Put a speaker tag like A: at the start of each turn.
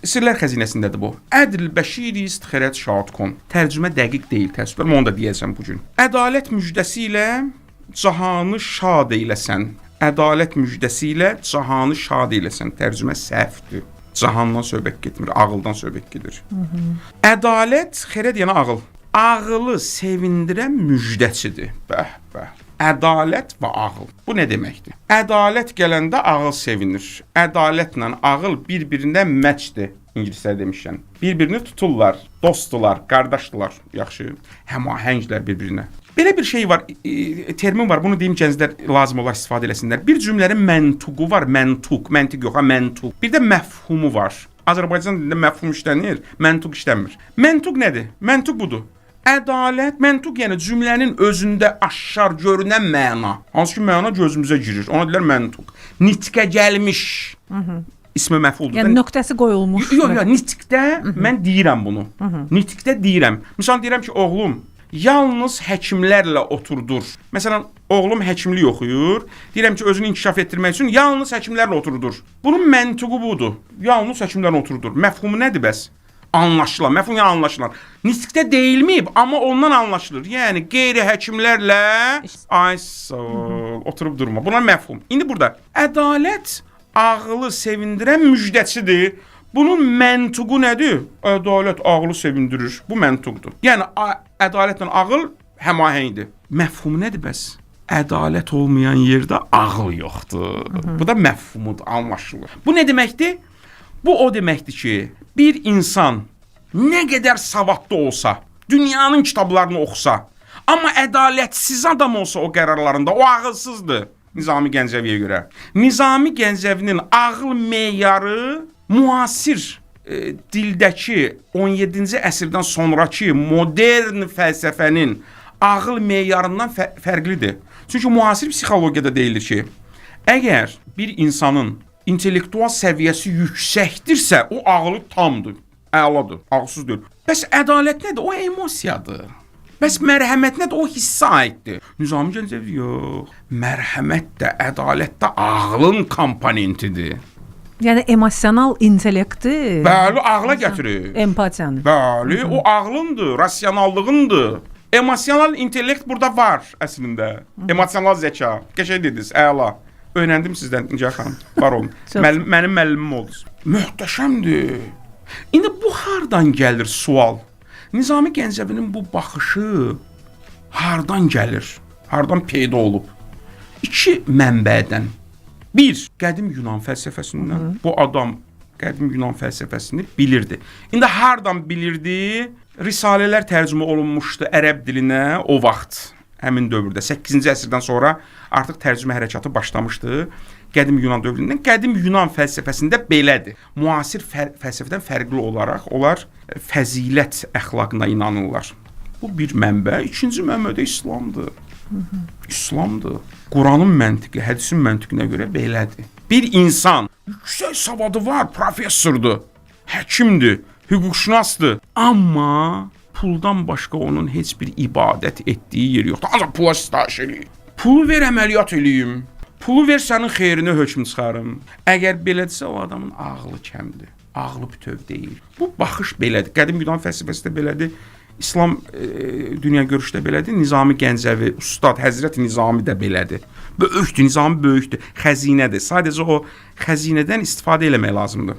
A: Sirlər xəzinəsindədir bu. Ədl bəşirist xərət şadkon. Tərcümə dəqiq deyil, təəssüflər. Onu da deyəcəm bugün. Ədalət müjdəsi ilə cahanı şad eyləsən. Ədalət müjdəsi ilə cahanı şad eyləsən. Tərcümə səhvdir. Cahandan söhbət getmir, ağıldan söhbət gedir. Ədalət xərət yəni ağıl. Ağılı sevindirən müjdəçidir. Bəh, bəh. Ədalət və ağıl. Bu nə deməkdir? Ədalət gələndə ağıl sevinir. Ədalətlə ağıl bir-birindən məçdir. İngilislər demişkən. Bir-birini tuturlar, dostdular, qardaşdılar. Yaxşı, həmahənglər bir-birinə. Belə bir şey var, termin var. Bunu deyim gənclər lazım olar istifadə eləsinlər. Bir cümlənin məntuqu var, məntuq. Məntiq yox, məntuq. Bir də məfhumu var. Azərbaycan dilində məfhum işlənir, məntuq işlənmir. Məntuq nədir? Məntuq budur. Ədalət, məntuq yəni cümlənin özündə aşkar görünən məna. Hansı ki, məna gözümüzə girir. Ona deyirlər məntuq. Nitqə gəlmiş. İsmi məfuldur.
B: Yəni nöqtəsi qoyulmuş.
A: Yox, nitqdə mən deyirəm bunu. Nitqdə deyirəm. Məsələn, deyirəm ki, oğlum, yalnız həkimlərlə oturdur. Məsələn, oğlum həkimlik oxuyur. Deyirəm ki, özünü inkişaf etdirmək üçün yalnız həkimlərlə oturdur. Bunun məntuqu budur. Yalnız həkimlərlə oturdur. Məfhumu nədir bəs? Anlaşılan, məfhum yəni anlaşılan. Nitqdə deyilməyib, amma ondan anlaşılır. Yəni, qeyri-həkimlərlə oturub durma. Buna məfhum. İndi burada ədalət ağılı sevindirən müjdəçidir. Bunun məntuqu nədir? Ədalət ağılı sevindirir. Bu məntuqdur. Yəni, ədalətlə ağıl həmahəngdir. Məfhumu nədir bəs? Ədalət olmayan yerdə ağıl yoxdur. Bu da məfhumudur, anlaşılır. Bu nə deməkdir? Bu o deməkdir ki, bir insan nə qədər savadlı olsa, dünyanın kitablarını oxusa, amma ədalətsiz adam olsa o qərarlarında, o ağılsızdır. Nizami Gəncəviyə görə. Nizami Gəncəvinin ağıl meyarı müasir dildəki 17-ci əsrdən sonraki modern fəlsəfənin ağıl meyarından fərqlidir. Çünki müasir psixologiyada deyilir ki, əgər bir insanın intellektual səviyyəsi yüksəkdirsə, o ağılı tamdır, əladır, ağılsız deyil. Bəs ədalət nədir? O emosiyadır. Bəs mərhəmət nədir? O hissə aiddir. Nizami Gəncəvi yox. Mərhəmət də, ədalət də ağlın komponentidir.
B: Yəni emosional intellekti.
A: Bəli, ağla gətirir.
B: Empatiyanı.
A: Bəli, o ağlındır, rasionallığındır. Emosional intellekt burada var əslində. Emosional zəka. Qəşəng dediniz, əla. Öyrəndim sizdən Nigar xanım. Var olun. Mənim müəllimim oldunuz. Möhtəşəmdir. İndi bu hardan gəlir sual? Nizami Gəncəvinin bu baxışı hardan gəlir? Hardan peyda olub? İki mənbədən. Bir, qədim Yunan fəlsəfəsindən. Bu adam qədim Yunan fəlsəfəsini bilirdi. İndi hardan bilirdi? Risalələr tərcümə olunmuşdu ərəb dilinə o vaxt. Həmin dövrdə 8-ci əsrdən sonra artıq tərcümə hərəkatı başlamışdı. Qədim Yunan dövründən. Qədim Yunan fəlsəfəsində belədir. Müasir fəlsəfədən fərqli olaraq onlar fəzilət əxlaqına inanırlar. Bu bir mənbə. İkinci mənbə də İslamdır. İslamdır. Quranın məntiqi, hədisin məntiqinə görə belədir. Bir insan yüksək savadı var, professordur, həkimdir, hüquqşünasdır. Amma puldan başqa onun heç bir ibadət etdiyi yer yoxdur. Ancaq pula sitayiş eləyir. Pulu ver, əməliyyat eləyim. Pulu ver, sənin xeyrinə hökm çıxarım. Əgər belədirsə, o adamın ağlı kəmdir. Ağlı bütöv deyil. Bu baxış belədir. Qədim Yunan fəlsəfəsi də belədir. İslam dünya görüşdə belədir. Nizami Gəncəvi, Ustad Həzrət Nizami də belədir. Böyükdür, Nizami böyükdür. Xəzinədir. Sadəcə o xəzinədən istifadə eləmək lazımdır.